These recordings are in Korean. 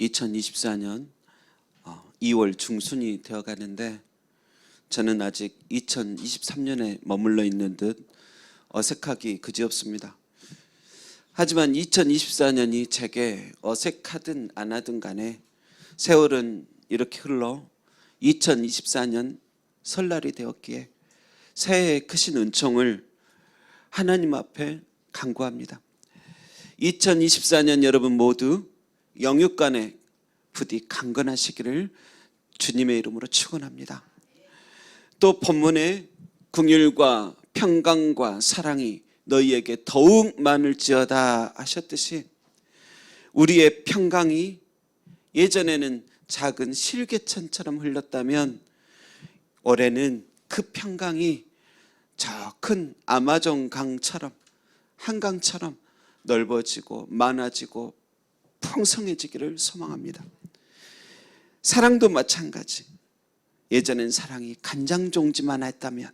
2024년 2월 중순이 되어가는데 저는 아직 2023년에 머물러 있는 듯 어색하기 그지없습니다. 하지만 2024년이 제게 어색하든 안 하든 간에 세월은 이렇게 흘러 2024년 설날이 되었기에 새해의 크신 은총을 하나님 앞에 간구합니다. 2024년 여러분 모두 영육간에 부디 강건하시기를 주님의 이름으로 축원합니다. 또 본문에 긍휼과 평강과 사랑이 너희에게 더욱 많을지어다 하셨듯이 우리의 평강이 예전에는 작은 실개천처럼 흘렀다면 올해는 그 평강이 저 큰 아마존 강처럼 한강처럼 넓어지고 많아지고 풍성해지기를 소망합니다. 사랑도 마찬가지. 예전엔 사랑이 간장종지만 했다면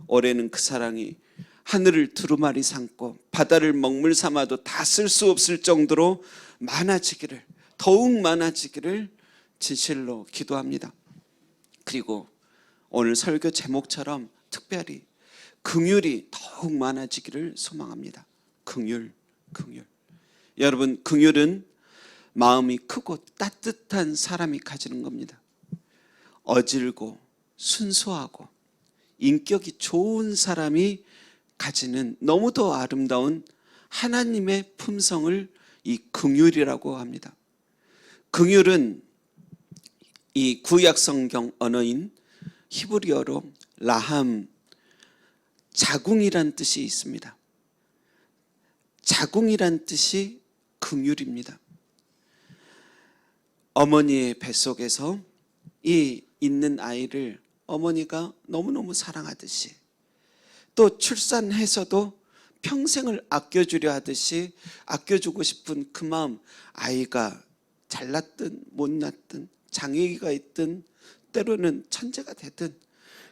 올해는 그 사랑이 하늘을 두루마리 삼고 바다를 먹물 삼아도 다 쓸 수 없을 정도로 많아지기를, 더욱 많아지기를 진실로 기도합니다. 그리고 오늘 설교 제목처럼 특별히 긍휼이 더욱 많아지기를 소망합니다. 긍휼. 여러분, 긍휼은 마음이 크고 따뜻한 사람이 가지는 겁니다. 어질고 순수하고 인격이 좋은 사람이 가지는 너무도 아름다운 하나님의 품성을 이 긍휼이라고 합니다. 긍휼은 이 구약 성경 언어인 히브리어로 라함, 자궁이란 뜻이 있습니다. 자궁이란 뜻이 긍휼입니다. 어머니의 뱃속에서 이 있는 아이를 어머니가 너무너무 사랑하듯이 또 출산해서도 평생을 아껴주려 하듯이 아껴주고 싶은 그 마음, 아이가 잘났든 못났든 장애가 있든 때로는 천재가 되든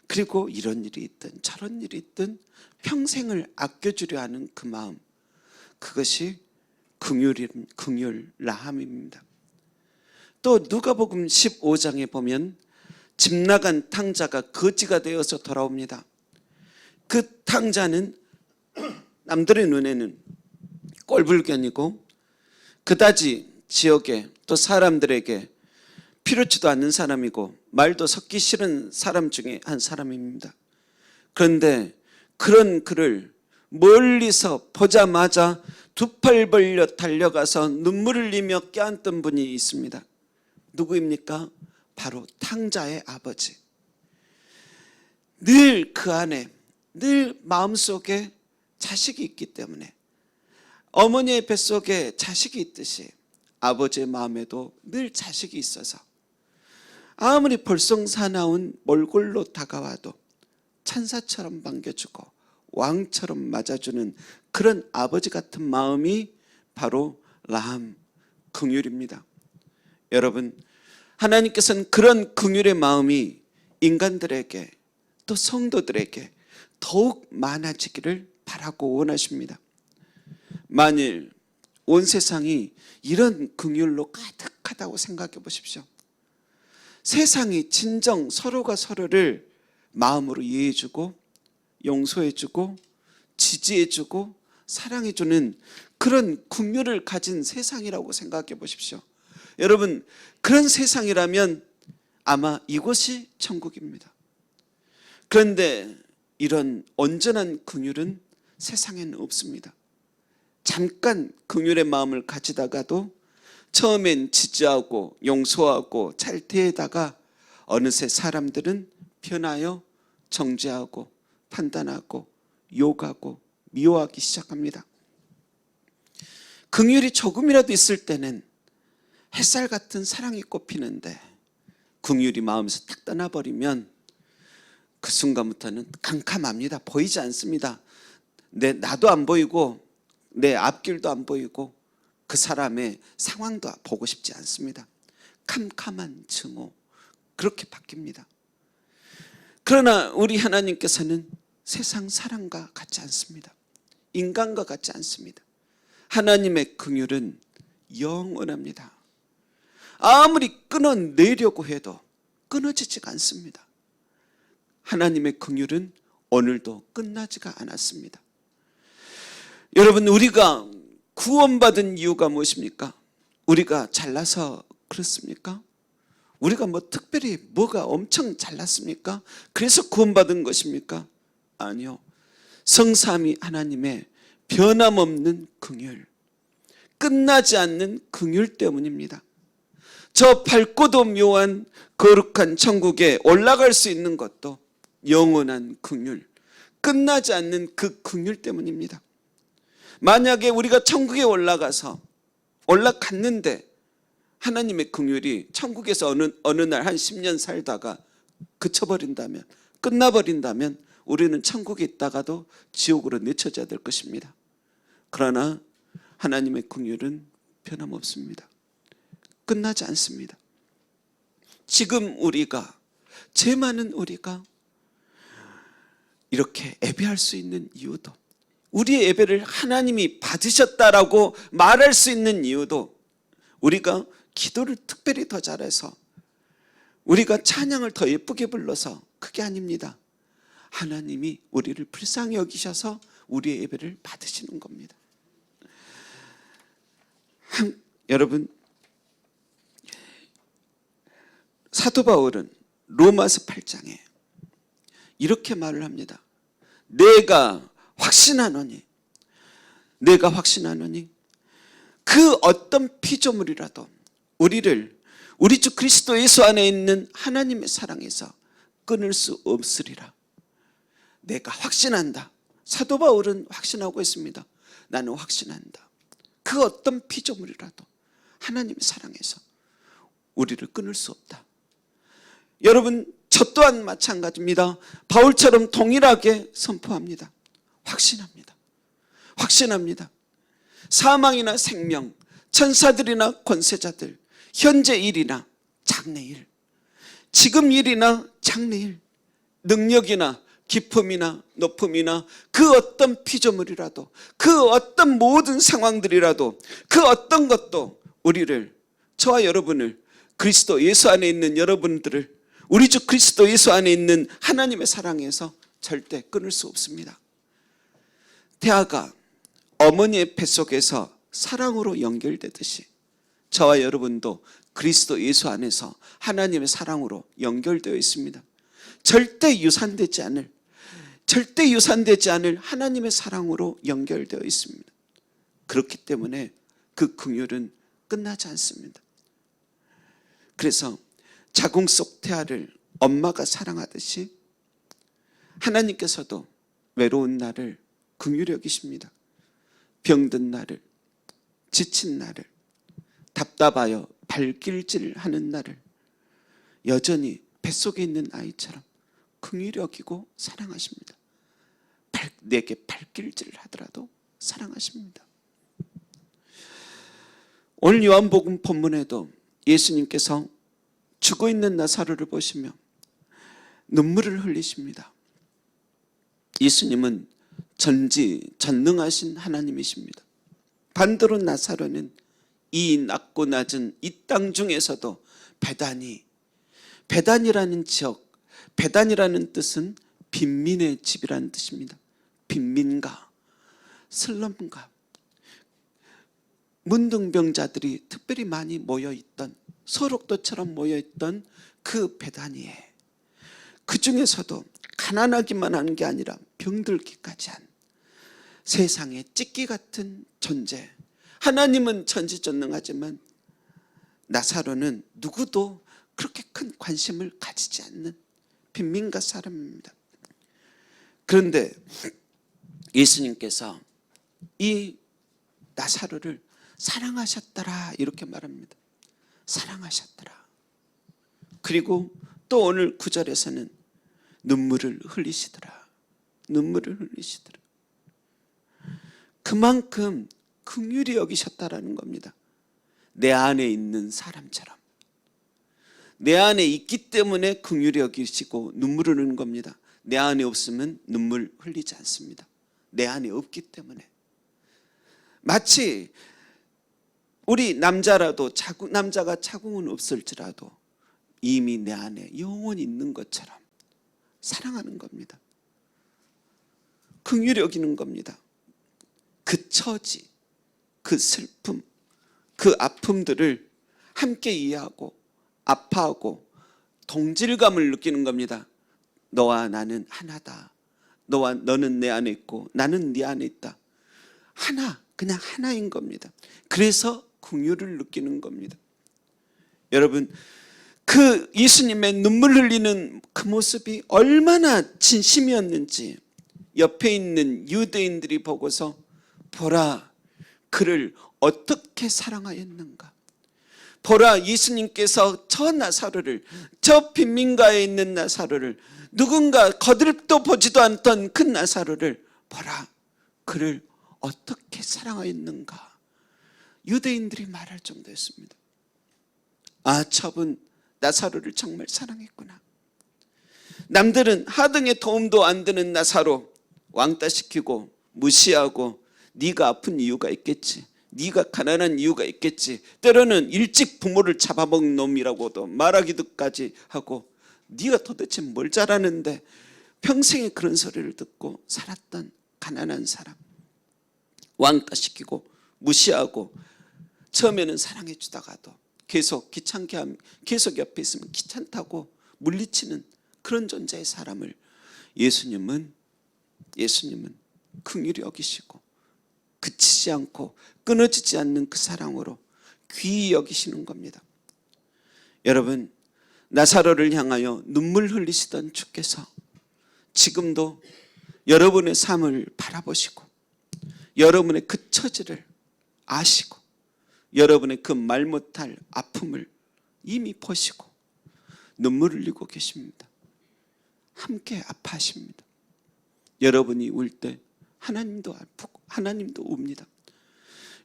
그리고 이런 일이 있든 저런 일이 있든 평생을 아껴주려 하는 그 마음, 그것이 긍휼 라함입니다. 또 누가복음 15장에 보면 집 나간 탕자가 거지가 되어서 돌아옵니다. 그 탕자는 남들의 눈에는 꼴불견이고 그다지 지역에 또 사람들에게 필요치도 않는 사람이고 말도 섞기 싫은 사람 중에 한 사람입니다. 그런데 그런 그를 멀리서 보자마자 두 팔 벌려 달려가서 눈물을 흘리며 껴안던 분이 있습니다. 누구입니까? 바로 탕자의 아버지. 늘 그 안에, 늘 마음속에 자식이 있기 때문에 어머니의 뱃속에 자식이 있듯이 아버지의 마음에도 늘 자식이 있어서 아무리 볼썽사나운 몰골로 다가와도 천사처럼 반겨주고 왕처럼 맞아주는 그런 아버지 같은 마음이 바로 라함, 긍휼입니다. 여러분, 하나님께서는 그런 긍휼의 마음이 인간들에게 또 성도들에게 더욱 많아지기를 바라고 원하십니다. 만일 온 세상이 이런 긍휼로 가득하다고 생각해 보십시오. 세상이 진정 서로가 서로를 마음으로 이해해주고 용서해주고 지지해주고 사랑해주는 그런 긍휼을 가진 세상이라고 생각해 보십시오. 여러분, 그런 세상이라면 아마 이곳이 천국입니다. 그런데 이런 온전한 긍휼은 세상에는 없습니다. 잠깐 긍휼의 마음을 가지다가도 처음엔 지지하고 용서하고 잘 대하다가 어느새 사람들은 변하여 정죄하고 판단하고 욕하고 미워하기 시작합니다. 긍휼이 조금이라도 있을 때는 햇살 같은 사랑이 꽃피는데 긍휼이 마음에서 딱 떠나버리면 그 순간부터는 캄캄합니다. 보이지 않습니다. 나도 안 보이고 내 앞길도 안 보이고 그 사람의 상황도 보고 싶지 않습니다. 캄캄한 증오, 그렇게 바뀝니다. 그러나 우리 하나님께서는 세상 사랑과 같지 않습니다. 인간과 같지 않습니다. 하나님의 긍휼은 영원합니다. 아무리 끊어내려고 해도 끊어지지가 않습니다. 하나님의 긍휼은 오늘도 끝나지가 않았습니다. 여러분, 우리가 구원받은 이유가 무엇입니까? 우리가 잘나서 그렇습니까? 우리가 뭐 특별히 뭐가 엄청 잘났습니까? 그래서 구원받은 것입니까? 아니요. 성삼위 하나님의 변함없는 긍휼, 끝나지 않는 긍휼 때문입니다. 저 밝고도 묘한 거룩한 천국에 올라갈 수 있는 것도 영원한 긍휼, 끝나지 않는 그 긍휼 때문입니다. 만약에 우리가 천국에 올라갔는데 하나님의 긍휼이 천국에서 어느 날 한 10년 살다가 그쳐버린다면, 끝나버린다면 우리는 천국에 있다가도 지옥으로 내쳐져야 될 것입니다. 그러나 하나님의 긍휼은 변함없습니다. 끝나지 않습니다. 지금 우리가, 죄 많은 우리가 이렇게 예배할 수 있는 이유도, 우리의 예배를 하나님이 받으셨다라고 말할 수 있는 이유도, 우리가 기도를 특별히 더 잘해서, 우리가 찬양을 더 예쁘게 불러서 그게 아닙니다. 하나님이 우리를 불쌍히 여기셔서 우리의 예배를 받으시는 겁니다. 여러분, 사도 바울은 로마서 8장에 이렇게 말을 합니다. 내가 확신하노니 그 어떤 피조물이라도 우리 주 그리스도 예수 안에 있는 하나님의 사랑에서 끊을 수 없으리라. 내가 확신한다. 사도 바울은 확신하고 있습니다. 나는 확신한다. 그 어떤 피조물이라도 하나님의 사랑에서 우리를 끊을 수 없다. 여러분, 저 또한 마찬가지입니다. 바울처럼 동일하게 선포합니다. 확신합니다. 사망이나 생명, 천사들이나 권세자들, 현재 일이나 장래일, 지금 일이나 장래일, 능력이나 기품이나 높음이나 그 어떤 피조물이라도, 그 어떤 모든 상황들이라도, 그 어떤 것도 저와 여러분을, 그리스도 예수 안에 있는 여러분들을 우리 주 그리스도 예수 안에 있는 하나님의 사랑에서 절대 끊을 수 없습니다. 태아가 어머니의 뱃속에서 사랑으로 연결되듯이 저와 여러분도 그리스도 예수 안에서 하나님의 사랑으로 연결되어 있습니다. 절대 유산되지 않을 하나님의 사랑으로 연결되어 있습니다. 그렇기 때문에 그 긍휼은 끝나지 않습니다. 그래서 자궁 속 태아를 엄마가 사랑하듯이 하나님께서도 외로운 나를 긍휼히 여기십니다. 병든 나를, 지친 나를, 답답하여 발길질하는 나를 여전히 뱃속에 있는 아이처럼 긍휼히 여기고 사랑하십니다. 내게 발길질을 하더라도 사랑하십니다. 오늘 요한복음 본문에도 예수님께서 죽어있는 나사로를 보시며 눈물을 흘리십니다. 예수님은 전능하신 하나님이십니다. 반대로 나사로는 이 낮고 낮은 이 땅 중에서도 베단이라는 지역, 베단이라는 뜻은 빈민의 집이라는 뜻입니다. 빈민가, 슬럼가, 문둥병자들이 특별히 많이 모여있던, 소록도처럼 모여있던 그 베다니에, 그 중에서도 가난하기만 하는 게 아니라 병들기까지 한 세상의 찢기 같은 존재, 하나님은 전지전능하지만 나사로는 누구도 그렇게 큰 관심을 가지지 않는 빈민가 사람입니다. 그런데 예수님께서 이 나사로를 사랑하셨더라 이렇게 말합니다. 사랑하셨더라. 그리고 또 오늘 9절에서는 눈물을 흘리시더라. 그만큼 긍휼히 여기셨다라는 겁니다. 내 안에 있는 사람처럼. 내 안에 있기 때문에 긍휼히 여기시고 눈물을 흘리는 겁니다. 내 안에 없으면 눈물 흘리지 않습니다. 내 안에 없기 때문에. 마치 우리 남자라도 남자가 자궁은 없을지라도 이미 내 안에 영원히 있는 것처럼 사랑하는 겁니다. 긍휼히 여기는 겁니다. 그 처지, 그 슬픔, 그 아픔들을 함께 이해하고 아파하고 동질감을 느끼는 겁니다. 너와 나는 하나다. 너는 내 안에 있고 나는 네 안에 있다. 하나, 그냥 하나인 겁니다. 그래서 긍휼을 느끼는 겁니다. 여러분, 그 예수님의 눈물 흘리는 그 모습이 얼마나 진심이었는지 옆에 있는 유대인들이 보고서 보라, 그를 어떻게 사랑하였는가. 보라, 예수님께서 저 나사로를, 저 빈민가에 있는 나사로를, 누군가 거들떠 보지도 않던 그 나사로를 보라, 그를 어떻게 사랑하였는가. 유대인들이 말할 정도였습니다. 아, 저분 나사로를 정말 사랑했구나. 남들은 하등의 도움도 안 되는 나사로 왕따시키고 무시하고 네가 아픈 이유가 있겠지, 네가 가난한 이유가 있겠지, 때로는 일찍 부모를 잡아먹은 놈이라고도 말하기도까지 하고 네가 도대체 뭘 잘하는데, 평생에 그런 소리를 듣고 살았던 가난한 사람, 왕따시키고 무시하고 처음에는 사랑해 주다가도 계속 귀찮게 하면, 계속 옆에 있으면 귀찮다고 물리치는 그런 존재의 사람을 예수님은 긍휼히 여기시고 그치지 않고 끊어지지 않는 그 사랑으로 귀히 여기시는 겁니다. 여러분, 나사로를 향하여 눈물 흘리시던 주께서 지금도 여러분의 삶을 바라보시고 여러분의 그 처지를 아시고 여러분의 그 말 못할 아픔을 이미 보시고 눈물 흘리고 계십니다. 함께 아파하십니다. 여러분이 울 때 하나님도 아프고 하나님도 웁니다.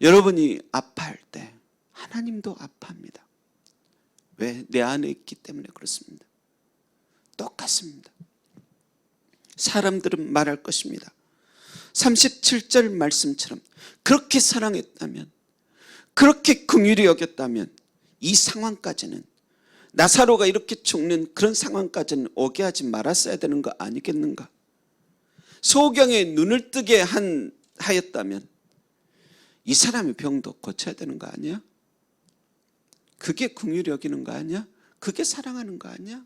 여러분이 아파할 때 하나님도 아파합니다. 왜? 내 안에 있기 때문에 그렇습니다. 똑같습니다. 사람들은 말할 것입니다. 37절 말씀처럼 그렇게 사랑했다면, 그렇게 긍휼히 여겼다면 이 상황까지는, 나사로가 이렇게 죽는 그런 상황까지는 오게 하지 말았어야 되는 거 아니겠는가? 소경의 눈을 뜨게 하였다면 이 사람의 병도 고쳐야 되는 거 아니야? 그게 긍휼히 여기는 거 아니야? 그게 사랑하는 거 아니야?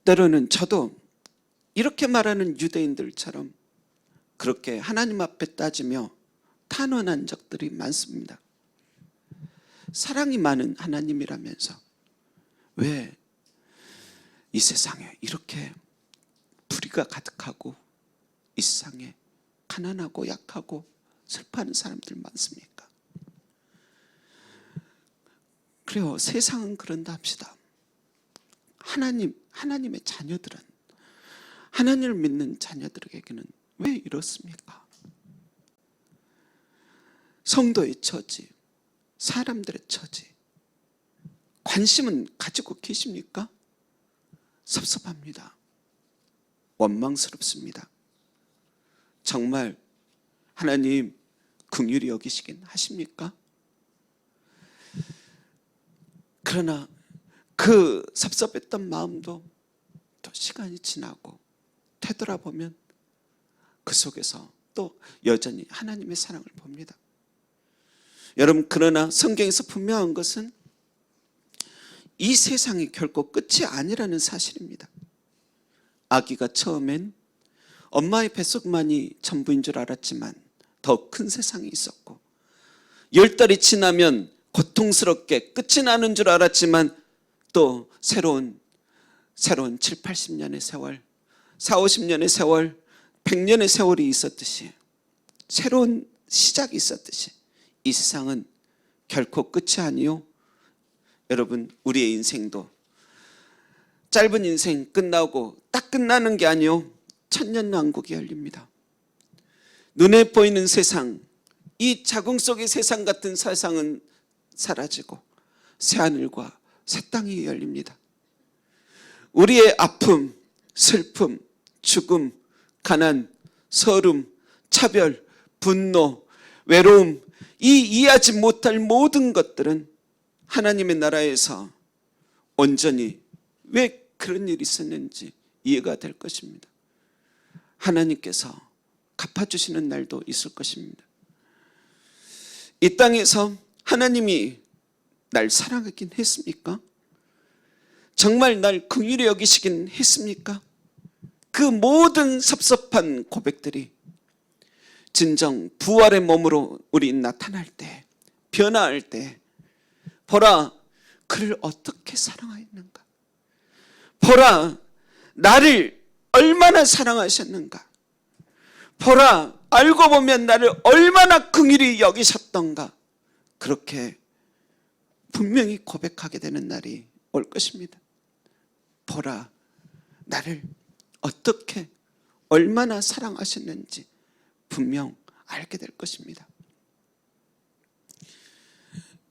때로는 저도 이렇게 말하는 유대인들처럼 그렇게 하나님 앞에 따지며 탄원한 적들이 많습니다. 사랑이 많은 하나님이라면서 왜 이 세상에 이렇게 불의가 가득하고 이 세상에 가난하고 약하고 슬퍼하는 사람들 많습니까? 그래요, 세상은 그런다 합시다. 하나님의 자녀들은, 하나님을 믿는 자녀들에게는 왜 이렇습니까? 성도의 처지, 사람들의 처지, 관심은 가지고 계십니까? 섭섭합니다. 원망스럽습니다. 정말 하나님 긍휼히 여기시긴 하십니까? 그러나 그 섭섭했던 마음도 또 시간이 지나고 되돌아보면 그 속에서 또 여전히 하나님의 사랑을 봅니다. 여러분, 그러나 성경에서 분명한 것은 이 세상이 결코 끝이 아니라는 사실입니다. 아기가 처음엔 엄마의 뱃속만이 전부인 줄 알았지만 더 큰 세상이 있었고, 10달이 지나면 고통스럽게 끝이 나는 줄 알았지만 또 새로운 7, 80년의 세월, 4, 50년의 세월, 100년의 세월이 있었듯이, 새로운 시작이 있었듯이 이 세상은 결코 끝이 아니요, 여러분, 우리의 인생도 짧은 인생 끝나고 딱 끝나는 게 아니요, 천년왕국이 열립니다. 눈에 보이는 세상, 이 자궁 속의 세상 같은 세상은 사라지고 새하늘과 새 땅이 열립니다. 우리의 아픔, 슬픔, 죽음, 가난, 서름, 차별, 분노, 외로움, 이 이해하지 못할 모든 것들은 하나님의 나라에서 온전히 왜 그런 일이 있었는지 이해가 될 것입니다. 하나님께서 갚아주시는 날도 있을 것입니다. 이 땅에서 하나님이 날 사랑하긴 했습니까? 정말 날 긍휼히 여기시긴 했습니까? 그 모든 섭섭한 고백들이 진정 부활의 몸으로 우리 나타날 때, 변화할 때, 보라, 그를 어떻게 사랑하였는가? 보라, 나를 얼마나 사랑하셨는가? 보라, 알고 보면 나를 얼마나 긍휼히 여기셨던가? 그렇게 분명히 고백하게 되는 날이 올 것입니다. 보라, 나를 어떻게 얼마나 사랑하셨는지 분명 알게 될 것입니다.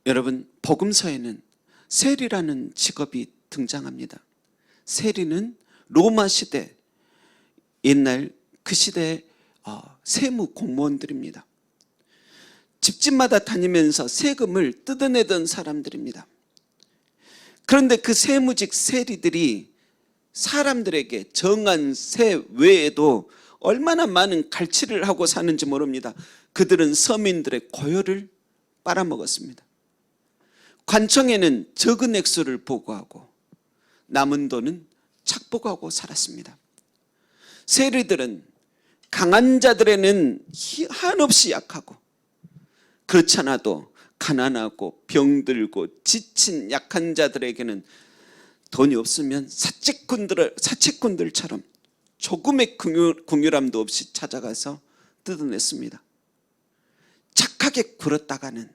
여러분, 복음서에는 세리라는 직업이 등장합니다. 세리는 로마 시대, 옛날 그 시대의 세무 공무원들입니다. 집집마다 다니면서 세금을 뜯어내던 사람들입니다. 그런데 그 세무직 세리들이 사람들에게 정한 세 외에도 얼마나 많은 갈취를 하고 사는지 모릅니다. 그들은 서민들의 고요를 빨아먹었습니다. 관청에는 적은 액수를 보고하고 남은 돈은 착복하고 살았습니다. 세리들은 강한 자들에는 한없이 약하고 그렇지 않아도 가난하고 병들고 지친 약한 자들에게는 돈이 없으면 사채꾼들처럼 조금의 긍휼함도 없이 찾아가서 뜯어냈습니다. 착하게 굴었다가는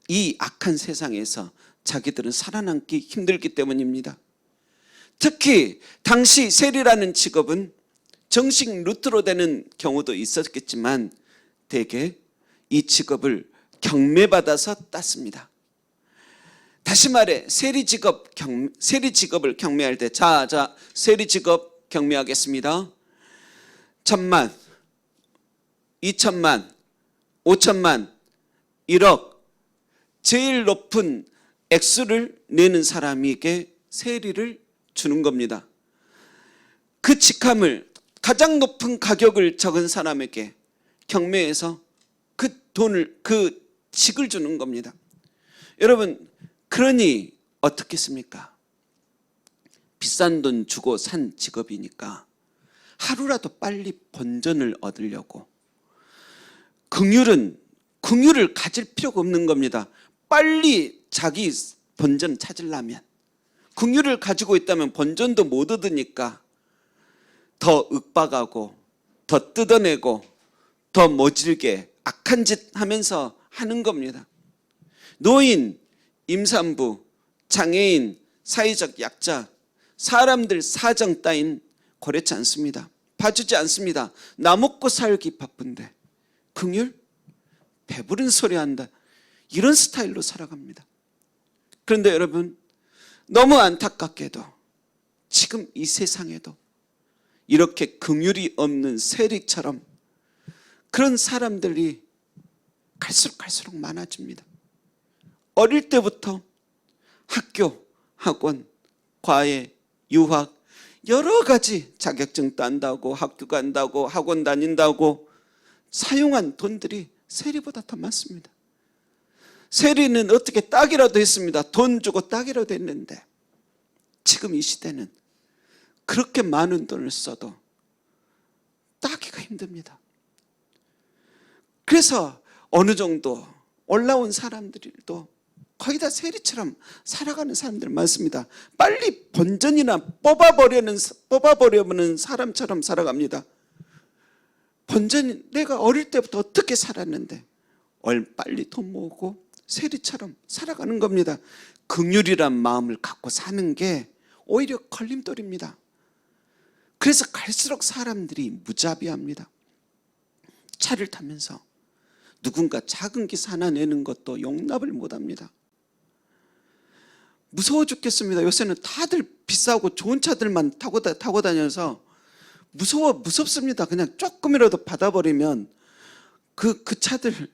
이 악한 세상에서 자기들은 살아남기 힘들기 때문입니다. 특히 당시 세리라는 직업은 정식 루트로 되는 경우도 있었겠지만 대개 이 직업을 경매받아서 땄습니다. 다시 말해 세리 직업을 경매할 때 세리 직업 경매하겠습니다. 1,000만, 2,000만, 5,000만, 1억 제일 높은 액수를 내는 사람에게 세리를 주는 겁니다. 그 직함을 가장 높은 가격을 적은 사람에게 경매에서 그 직을 주는 겁니다. 여러분, 그러니 어떻겠습니까? 비싼 돈 주고 산 직업이니까 하루라도 빨리 본전을 얻으려고 긍휼을 가질 필요가 없는 겁니다. 빨리 자기 본전 찾으려면 긍휼을 가지고 있다면 본전도 못 얻으니까 더 윽박하고 더 뜯어내고 더 모질게 악한 짓 하면서 하는 겁니다. 노인, 임산부, 장애인, 사회적 약자, 사람들 사정 따윈 고려치 않습니다. 봐주지 않습니다. 나 먹고 살기 바쁜데 긍휼? 배부른 소리 한다. 이런 스타일로 살아갑니다. 그런데 여러분, 너무 안타깝게도 지금 이 세상에도 이렇게 긍휼이 없는 세리처럼 그런 사람들이 갈수록 많아집니다. 어릴 때부터 학교, 학원, 과외, 유학 여러 가지 자격증 딴다고 학교 간다고 학원 다닌다고 사용한 돈들이 세리보다 더 많습니다. 세리는 어떻게 따기라도 했습니다. 돈 주고 따기라도 했는데 지금 이 시대는 그렇게 많은 돈을 써도 따기가 힘듭니다. 그래서 어느 정도 올라온 사람들도 거의 다 세리처럼 살아가는 사람들 많습니다. 빨리 본전이나 뽑아버려는 사람처럼 살아갑니다. 본전, 내가 어릴 때부터 어떻게 살았는데 빨리 돈 모으고 세리처럼 살아가는 겁니다. 긍휼이란 마음을 갖고 사는 게 오히려 걸림돌입니다. 그래서 갈수록 사람들이 무자비합니다. 차를 타면서 누군가 작은 기사 하나 내는 것도 용납을 못합니다. 무서워 죽겠습니다. 요새는 다들 비싸고 좋은 차들만 타고 다녀서 무섭습니다. 그냥 조금이라도 받아버리면 그 차들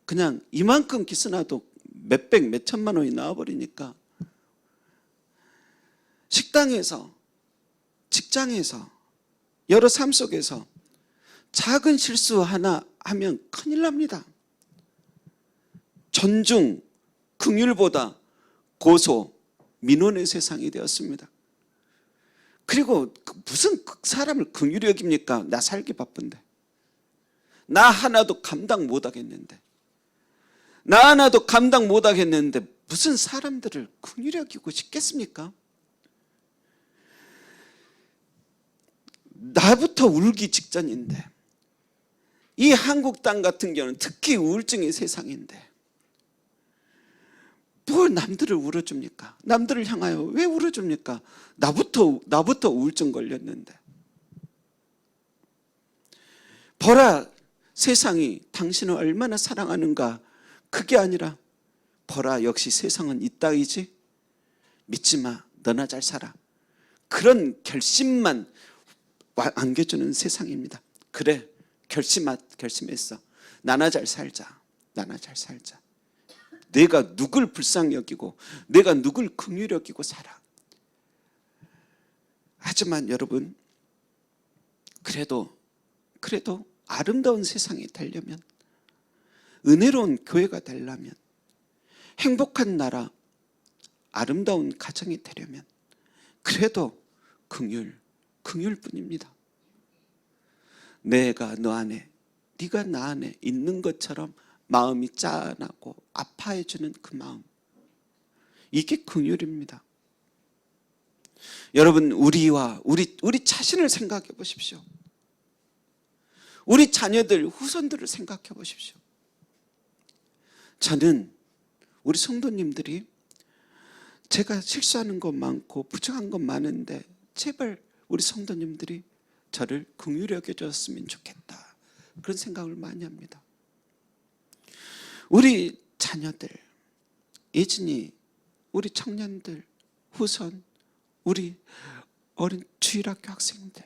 그냥 이만큼 기스나도 몇백 몇천만 원이 나와버리니까 식당에서, 직장에서, 여러 삶 속에서 작은 실수 하나 하면 큰일 납니다. 존중, 긍휼보다 고소, 민원의 세상이 되었습니다. 그리고 무슨 사람을 긍휼히 여깁니까? 나 살기 바쁜데, 나 하나도 감당 못하겠는데, 나 하나도 감당 못하겠는데 무슨 사람들을 긍휼히 여기고 싶겠습니까? 나부터 울기 직전인데, 이 한국 땅 같은 경우는 특히 우울증의 세상인데 뭘 남들을 울어줍니까? 남들을 향하여 왜 울어줍니까? 나부터 우울증 걸렸는데. 보라, 세상이 당신을 얼마나 사랑하는가. 그게 아니라 보라, 역시 세상은 이따위지, 믿지 마, 너나 잘 살아. 그런 결심만 안겨주는 세상입니다. 그래, 결심했어. 나나 잘 살자. 나나 잘 살자. 내가 누굴 불쌍히 여기고, 내가 누굴 긍휼히 여기고 살아. 하지만 여러분, 그래도 아름다운 세상이 되려면, 은혜로운 교회가 되려면, 행복한 나라, 아름다운 가정이 되려면 그래도 긍휼뿐입니다. 내가 너 안에, 네가 나 안에 있는 것처럼 마음이 짠하고 아파해주는 그 마음, 이게 긍휼입니다. 여러분, 우리 자신을 생각해 보십시오. 우리 자녀들, 후손들을 생각해 보십시오. 저는 우리 성도님들이 제가 실수하는 것 많고 부정한 것 많은데 제발 우리 성도님들이 저를 긍휼히 여겨줬으면 좋겠다, 그런 생각을 많이 합니다. 우리 자녀들, 예진이, 우리 청년들, 후손, 우리 어린 주일학교 학생들,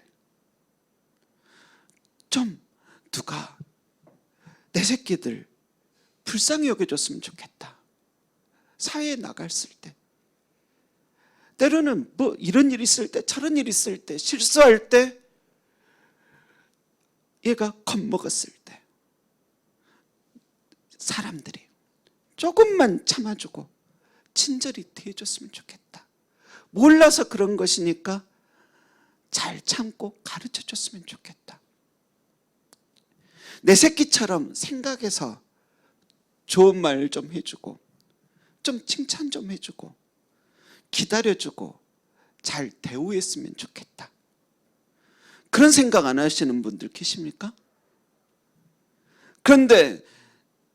좀 누가 내 새끼들 불쌍히 여겨줬으면 좋겠다. 사회에 나갔을 때, 때로는 뭐 이런 일이 있을 때, 저런 일이 있을 때, 실수할 때, 얘가 겁먹었을 때 사람들이 조금만 참아주고 친절히 대해줬으면 좋겠다. 몰라서 그런 것이니까 잘 참고 가르쳐줬으면 좋겠다. 내 새끼처럼 생각해서 좋은 말 좀 해주고, 좀 칭찬 좀 해주고, 기다려주고, 잘 대우했으면 좋겠다. 그런 생각 안 하시는 분들 계십니까? 그런데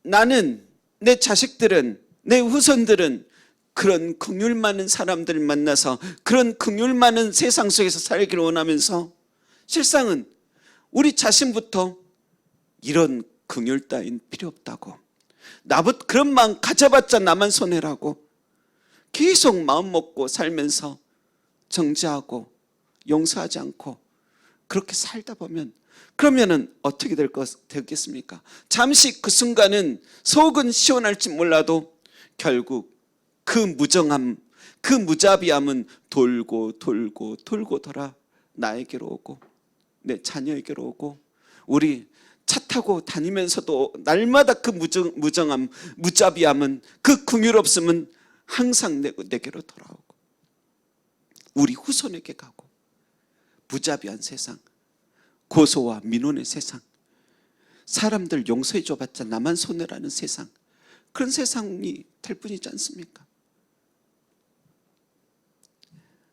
나는, 내 자식들은, 내 후손들은 그런 긍휼 많은 사람들 만나서 그런 긍휼 많은 세상 속에서 살기를 원하면서, 실상은 우리 자신부터 이런 긍휼 따윈 필요 없다고, 나부터 그런 마음 가져봤자 나만 손해라고 계속 마음 먹고 살면서 정죄하고 용서하지 않고 그렇게 살다 보면, 그러면은 어떻게 되겠습니까? 잠시 그 순간은 속은 시원할지 몰라도 결국 그 무정함, 그 무자비함은 돌고 돌아 나에게로 오고, 내 자녀에게로 오고, 우리 차 타고 다니면서도 날마다 그 무정함, 무자비함은, 그 긍휼 없음은 항상 내게로 돌아오고, 우리 후손에게 가고, 무자비한 세상, 고소와 민원의 세상, 사람들 용서해 줘봤자 나만 손해라는 세상, 그런 세상이 될 뿐이지 않습니까?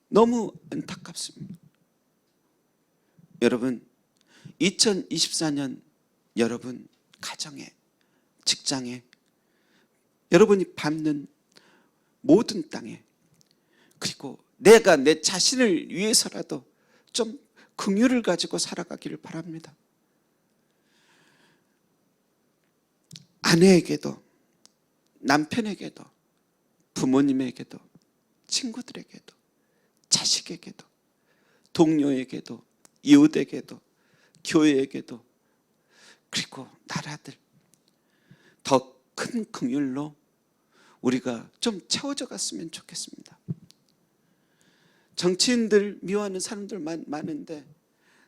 너무 안타깝습니다. 여러분, 2024년 여러분 가정에, 직장에, 여러분이 밟는 모든 땅에, 그리고 내가 내 자신을 위해서라도 좀 긍휼을 가지고 살아가기를 바랍니다. 아내에게도, 남편에게도, 부모님에게도, 친구들에게도, 자식에게도, 동료에게도, 이웃에게도, 교회에게도, 그리고 나라들 더 큰 긍휼로 우리가 좀 채워져 갔으면 좋겠습니다. 정치인들 미워하는 사람들 많은데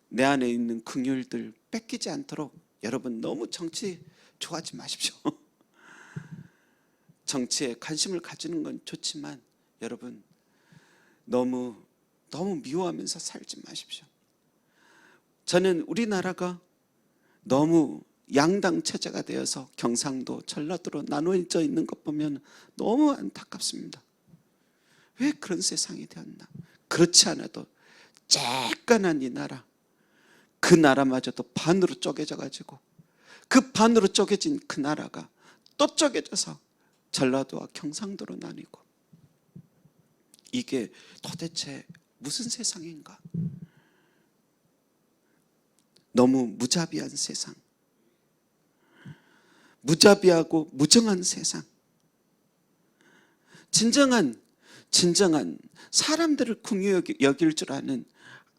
내 안에 있는 긍휼들 뺏기지 않도록 여러분 너무 정치 좋아하지 마십시오. 정치에 관심을 가지는 건 좋지만 여러분 너무 미워하면서 살지 마십시오. 저는 우리나라가 너무 양당 체제가 되어서 경상도, 전라도로 나눠져 있는 것 보면 너무 안타깝습니다. 왜 그런 세상이 되었나? 그렇지 않아도 쬐깐한 이 나라, 그 나라마저도 반으로 쪼개져 가지고 그 반으로 쪼개진 그 나라가 또 쪼개져서 전라도와 경상도로 나뉘고, 이게 도대체 무슨 세상인가? 너무 무자비한 세상, 무자비하고 무정한 세상. 진정한 사람들을 긍휼히 여길 줄 아는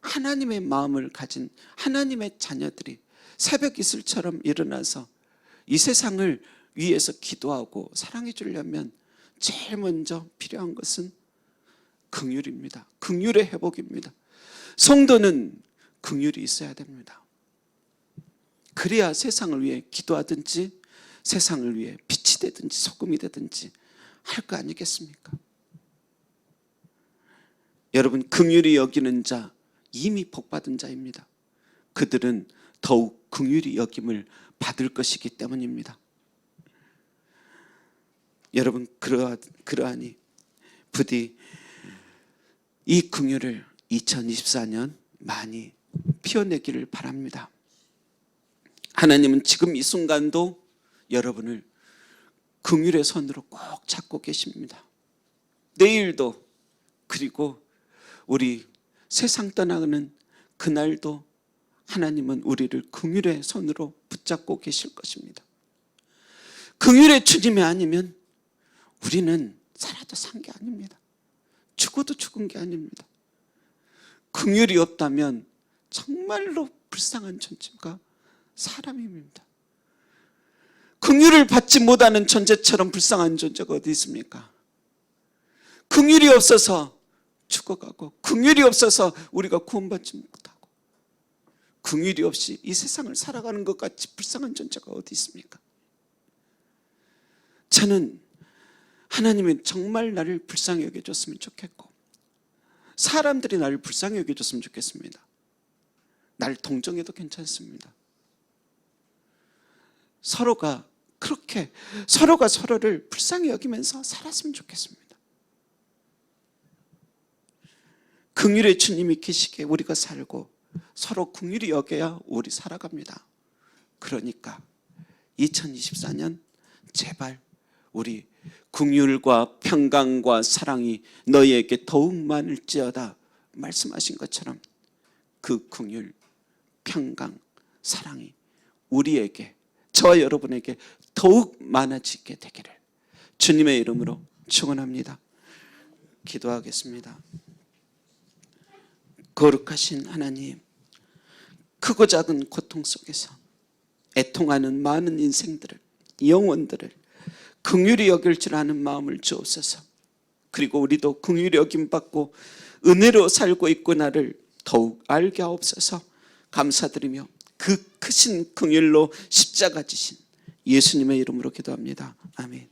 하나님의 마음을 가진 하나님의 자녀들이 새벽 이슬처럼 일어나서 이 세상을 위해서 기도하고 사랑해 주려면 제일 먼저 필요한 것은 긍휼입니다. 긍휼의 회복입니다. 성도는 긍휼이 있어야 됩니다. 그래야 세상을 위해 기도하든지 세상을 위해 빛이 되든지 소금이 되든지 할 거 아니겠습니까? 여러분, 긍휼히 여기는 자 이미 복받은 자입니다. 그들은 더욱 긍휼히 여김을 받을 것이기 때문입니다. 여러분, 그러하니 부디 이 긍휼을 2024년 많이 피워내기를 바랍니다. 하나님은 지금 이 순간도 여러분을 긍휼의 손으로 꼭 잡고 계십니다. 내일도, 그리고 우리 세상 떠나는 그날도 하나님은 우리를 긍휼의 손으로 붙잡고 계실 것입니다. 긍휼의 주님이 아니면 우리는 살아도 산 게 아닙니다. 죽어도 죽은 게 아닙니다. 긍휼이 없다면 정말로 불쌍한 존재가 사람입니다. 긍휼을 받지 못하는 존재처럼 불쌍한 존재가 어디 있습니까? 긍휼이 없어서 죽어가고, 긍휼이 없어서 우리가 구원받지 못하고, 긍휼이 없이 이 세상을 살아가는 것 같이 불쌍한 존재가 어디 있습니까? 저는 하나님이 정말 나를 불쌍히 여겨줬으면 좋겠고, 사람들이 나를 불쌍히 여겨줬으면 좋겠습니다. 날 동정해도 괜찮습니다. 서로가 그렇게 서로가 서로를 불쌍히 여기면서 살았으면 좋겠습니다. 긍휼의 주님이 계시기에 우리가 살고 서로 긍휼히 여겨야 우리 살아갑니다. 그러니까 2024년 제발 우리 긍휼과 평강과 사랑이 너희에게 더욱 많을지어다 말씀하신 것처럼 그 긍휼, 평강, 사랑이 우리에게, 저와 여러분에게 더욱 많아지게 되기를 주님의 이름으로 축원합니다. 기도하겠습니다. 거룩하신 하나님, 크고 작은 고통 속에서 애통하는 많은 인생들을, 영혼들을 긍휼히 여길 줄 아는 마음을 주옵소서. 그리고 우리도 긍휼히 여김 받고 은혜로 살고 있구나를 더욱 알게 하옵소서. 감사드리며 그 크신 긍휼로 십자가 지신 예수님의 이름으로 기도합니다. 아멘.